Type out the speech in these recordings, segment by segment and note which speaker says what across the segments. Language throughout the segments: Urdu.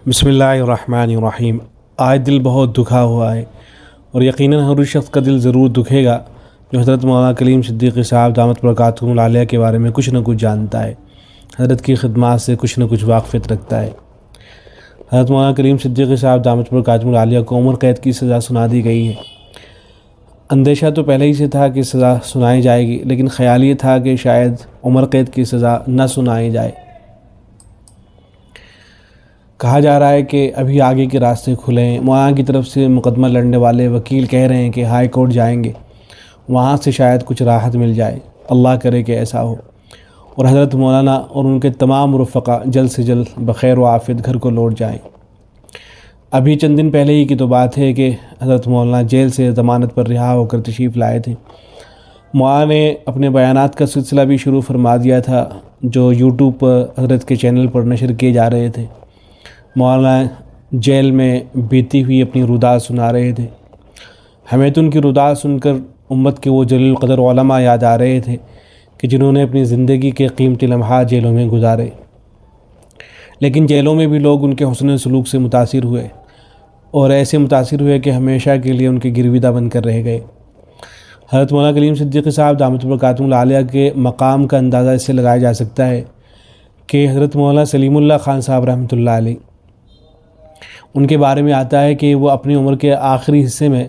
Speaker 1: بسم اللہ الرحمن الرحیم۔ آج دل بہت دکھا ہوا ہے اور یقیناً ہر اس شخص کا دل ضرور دکھے گا جو حضرت مولانا کلیم صدیقی صاحب دامت برکاتہم العالیہ کے بارے میں کچھ نہ کچھ جانتا ہے، حضرت کی خدمات سے کچھ نہ کچھ واقفیت رکھتا ہے۔ حضرت مولانا کلیم صدیقی صاحب دامت برکاتہم العالیہ کو عمر قید کی سزا سنا دی گئی ہے۔ اندیشہ تو پہلے ہی سے تھا کہ سزا سنائی جائے گی، لیکن خیال یہ تھا کہ شاید عمر قید کی سزا نہ سنائی جائے۔ کہا جا رہا ہے کہ ابھی آگے کے راستے کھلے ہیں۔ مولانا کی طرف سے مقدمہ لڑنے والے وکیل کہہ رہے ہیں کہ ہائی کورٹ جائیں گے، وہاں سے شاید کچھ راحت مل جائے، اللہ کرے کہ ایسا ہو، اور حضرت مولانا اور ان کے تمام رفقا جلد سے جلد بخیر و عافیت گھر کو لوٹ جائیں۔ ابھی چند دن پہلے ہی کی تو بات ہے کہ حضرت مولانا جیل سے ضمانت پر رہا ہو کر تشریف لائے تھے۔ مولانا نے اپنے بیانات کا سلسلہ بھی شروع فرما دیا تھا جو یوٹیوب پر حضرت کے چینل پر نشر کیے جا رہے تھے۔ مولانا جیل میں بیتی ہوئی اپنی روداد سنا رہے تھے۔ ہمیں تو ان کی روداد سن کر امت کے وہ جلیل القدر علماء یاد آ رہے تھے کہ جنہوں نے اپنی زندگی کے قیمتی لمحات جیلوں میں گزارے، لیکن جیلوں میں بھی لوگ ان کے حسن سلوک سے متاثر ہوئے اور ایسے متاثر ہوئے کہ ہمیشہ کے لیے ان کے گرویدہ بن کر رہ گئے۔ حضرت مولانا کلیم صدیقی صاحب دامت برکاتہم العالیہ کے مقام کا اندازہ اس سے لگایا جا سکتا ہے کہ حضرت مولانا سلیم اللہ خان صاحب رحمۃ اللہ علیہ، ان کے بارے میں آتا ہے کہ وہ اپنی عمر کے آخری حصے میں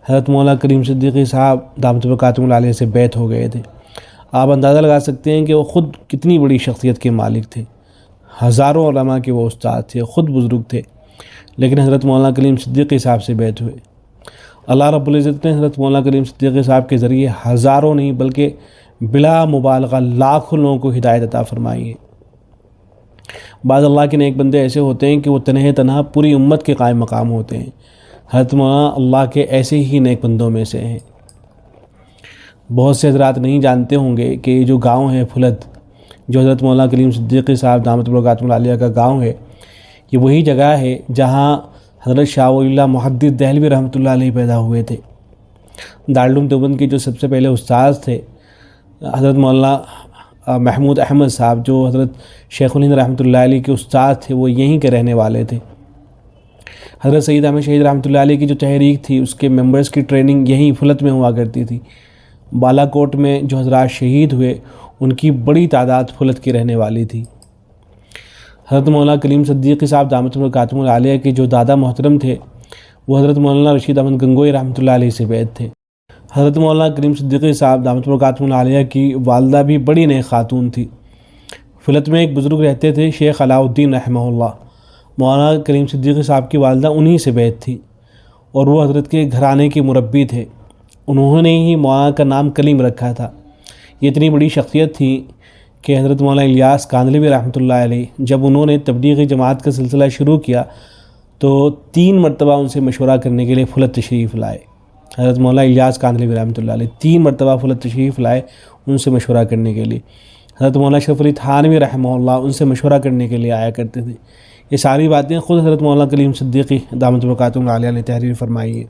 Speaker 1: حضرت مولانا کلیم صدیقی صاحب دامت برکاتہم العالیہ سے بیعت ہو گئے تھے۔ آپ اندازہ لگا سکتے ہیں کہ وہ خود کتنی بڑی شخصیت کے مالک تھے، ہزاروں علماء کے وہ استاد تھے، خود بزرگ تھے، لیکن حضرت مولانا کلیم صدیقی صاحب سے بیعت ہوئے۔ اللہ رب العزت نے حضرت مولانا کلیم صدیقی صاحب کے ذریعے ہزاروں نہیں بلکہ بلا مبالغہ لاکھوں لوگوں کو ہدایت عطا فرمائی ہے۔ بعض اللہ کے نیک بندے ایسے ہوتے ہیں کہ وہ تنہا پوری امت کے قائم مقام ہوتے ہیں۔ حضرت مولانا اللہ کے ایسے ہی نیک بندوں میں سے ہیں۔ بہت سے حضرات نہیں جانتے ہوں گے کہ یہ جو گاؤں ہے پھلت، جو حضرت مولانا کلیم صدیقی صاحب دامت برکاتہم العالیہ کا گاؤں ہے، یہ وہی جگہ ہے جہاں حضرت شاہ ولی اللہ محدث دہلوی رحمۃ اللہ علیہ پیدا ہوئے تھے۔ دارالعلوم دیوبند کے جو سب سے پہلے استاد تھے حضرت مولانا محمود احمد صاحب، جو حضرت شیخ الہند رحمۃ اللہ علیہ کے استاد تھے، وہ یہیں کے رہنے والے تھے۔ حضرت سید احمد شہید رحمۃ اللہ علیہ کی جو تحریک تھی اس کے ممبرز کی ٹریننگ یہیں پھلت میں ہوا کرتی تھی۔ بالا کوٹ میں جو حضرات شہید ہوئے ان کی بڑی تعداد پھلت کی رہنے والی تھی۔ حضرت مولانا کلیم صدیقی صاحب دامت برکاتہم العالیہ کے جو دادا محترم تھے وہ حضرت مولانا رشید احمد گنگوئی رحمۃ اللہ علیہ سے بیعت تھے۔ حضرت مولانا کلیم صدیقی صاحب دامت برکاتہم العالیہ کی والدہ بھی بڑی نیک خاتون تھی۔ پھلت میں ایک بزرگ رہتے تھے شیخ علاء الدین رحمہ اللہ، مولانا کلیم صدیقی صاحب کی والدہ انہی سے بیعت تھی اور وہ حضرت کے گھرانے کے مربی تھے۔ انہوں نے ہی مولانا کا نام کلیم رکھا تھا۔ یہ اتنی بڑی شخصیت تھی کہ حضرت مولانا الیاس کاندھلوی رحمۃ اللہ علیہ جب انہوں نے تبلیغی جماعت کا سلسلہ شروع کیا تو 3 مرتبہ ان سے مشورہ کرنے کے لیے پھلت تشریف لائے۔ حضرت مولانا الیاس کاندھلوی رحمۃ اللہ علیہ 3 مرتبہ پھلت تشریف لائے ان سے مشورہ کرنے کے لیے۔ حضرت مولانا اشرف علی تھانوی رحمہ اللہ ان سے مشورہ کرنے کے لیے آیا کرتے تھے۔ یہ ساری باتیں خود حضرت مولانا کلیم صدیقی دامت برکاتہم العالیہ نے تحریر فرمائی ہے۔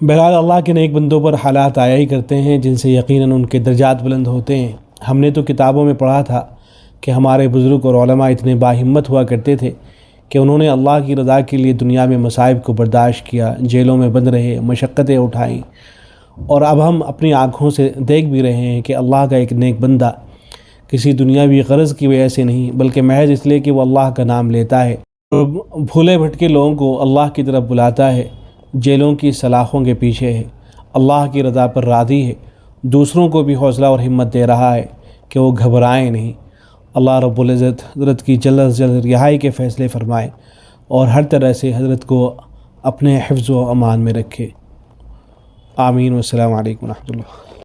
Speaker 1: بہرحال اللہ کے نیک بندوں پر حالات آیا ہی کرتے ہیں جن سے یقیناً ان کے درجات بلند ہوتے ہیں۔ ہم نے تو کتابوں میں پڑھا تھا کہ ہمارے بزرگ اور علماء اتنے باہمت ہوا کرتے تھے کہ انہوں نے اللہ کی رضا کے لیے دنیا میں مصائب کو برداشت کیا، جیلوں میں بند رہے، مشقتیں اٹھائیں، اور اب ہم اپنی آنکھوں سے دیکھ بھی رہے ہیں کہ اللہ کا ایک نیک بندہ کسی دنیاوی غرض کی وجہ سے نہیں بلکہ محض اس لیے کہ وہ اللہ کا نام لیتا ہے اور بھولے بھٹکے لوگوں کو اللہ کی طرف بلاتا ہے، جیلوں کی سلاخوں کے پیچھے ہے، اللہ کی رضا پر راضی ہے، دوسروں کو بھی حوصلہ اور ہمت دے رہا ہے کہ وہ گھبرائیں نہیں۔ اللہ رب العزت حضرت کی جلد از جلد رہائی کے فیصلے فرمائے اور ہر طرح سے حضرت کو اپنے حفظ و امان میں رکھے۔ آمین والسلام علیکم ورحمۃ اللہ۔